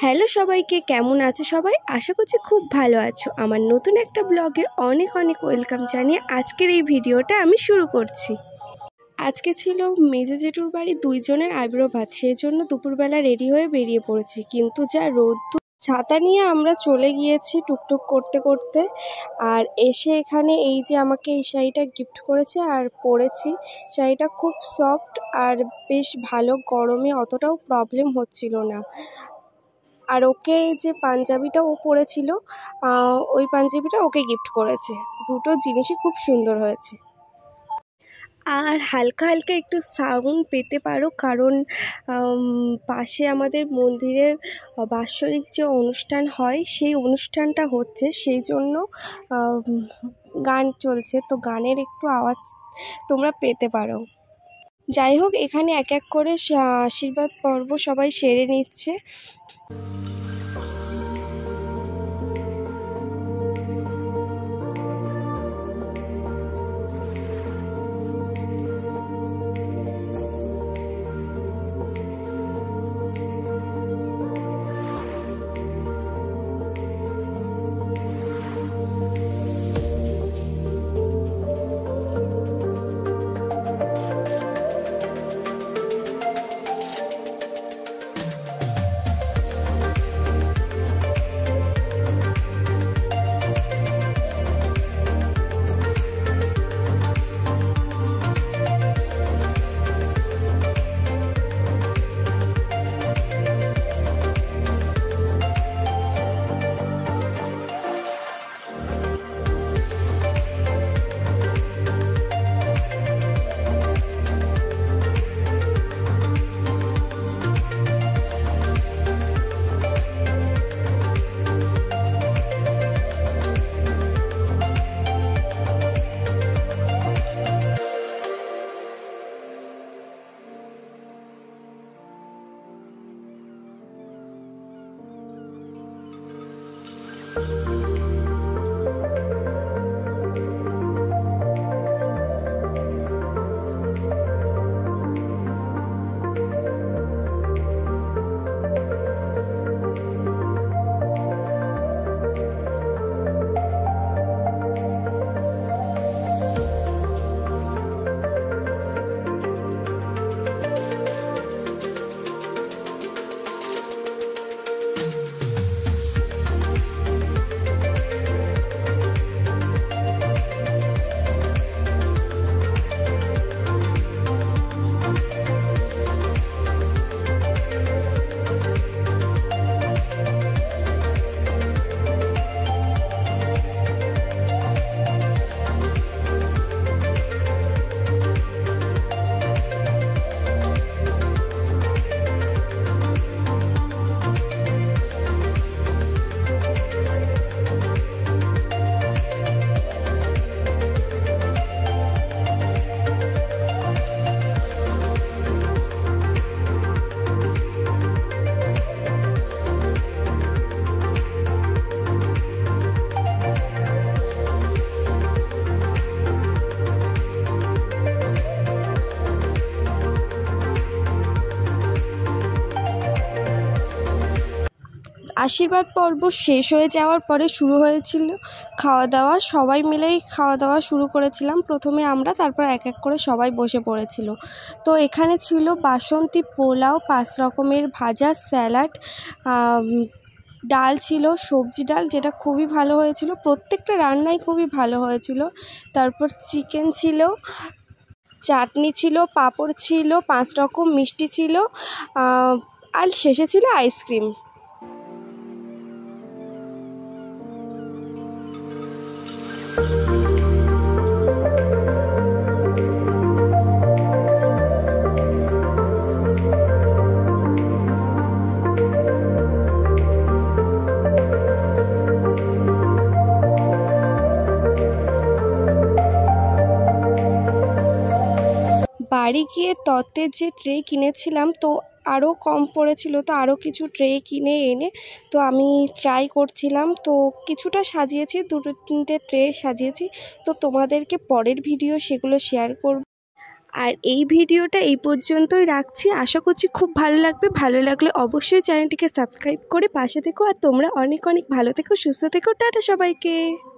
Hello সবাইকে, কেমন আছো সবাই? আশা করছি খুব ভালো আছো। আমার নতুন একটা ব্লগে অনেক অনেক ওয়েলকাম জানিয়ে আজকের এই ভিডিওটা আমি শুরু করছি। আজকে ছিল মেজো জেঠুর বাড়ি 2 জনের আইব্রো ভাত, সেই জন্য দুপুরবেলা রেডি হয়ে বেরিয়ে পড়েছি। কিন্তু যা রোদ্দুর, ছাতা নিয়ে আমরা চলে গিয়েছি টুকটুক করতে করতে। আর এসে এখানে এই যে আমাকে এই শাড়িটা গিফট করেছে আর পরেছি। শাড়িটা খুব সফট আর বেশ ভালো, গরমে অতটাও প্রবলেম হচ্ছিল না। আর ওকে যে পাঞ্জাবিটা ও পরেছিল, ওই পাঞ্জাবিটা ওকে গিফট করেছে। দুটো জিনিসই খুব সুন্দর হয়েছে। আর হালকা হালকা একটু সাউন্ড পেতে পারো, কারণ পাশে আমাদের মন্দিরে বাৎসরিক যে অনুষ্ঠান হয় সেই অনুষ্ঠানটা হচ্ছে, সেই জন্য গান চলছে, তো গানের একটু আওয়াজ তোমরা পেতে পারো। যাই হোক, এখানে এক এক করে আশীর্বাদ পর্ব সবাই সেরে নিচ্ছে। আশীর্বাদ পর্ব শেষ হয়ে যাওয়ার পরে শুরু হয়েছিল খাওয়া দাওয়া। সবাই মিলেই খাওয়া দাওয়া শুরু করেছিলাম। প্রথমে আমরা, তারপর এক এক করে সবাই বসে পড়েছিল। তো এখানে ছিল বাসন্তী পোলাও, 5 রকমের ভাজা, স্যালাড, ডাল ছিল, সবজি ডাল, যেটা খুবই ভালো হয়েছিল। প্রত্যেকটা রান্নাই খুবই ভালো হয়েছিল। তারপর চিকেন ছিল, চাটনি ছিল, পাঁপড় ছিল, 5 রকম মিষ্টি ছিল, আর শেষে ছিল আইসক্রিম। বাড়ি গিয়ে তত্ত্বের যে ট্রে কিনেছিলাম, তো আরও কম পড়েছিল, তো আরও কিছু ট্রে কিনে এনে তো আমি ট্রাই করছিলাম। তো কিছুটা সাজিয়েছি, 2-3টে ট্রে সাজিয়েছি, তো তোমাদেরকে পরের ভিডিও সেগুলো শেয়ার করব। আর এই ভিডিওটা এই পর্যন্তই রাখছি। আশা করছি খুব ভালো লাগবে। ভালো লাগলে অবশ্যই চ্যানেলটিকে সাবস্ক্রাইব করে পাশে থেকো। আর তোমরা অনেক অনেক ভালো থেকো, সুস্থ থেকো। টাটা সবাইকে।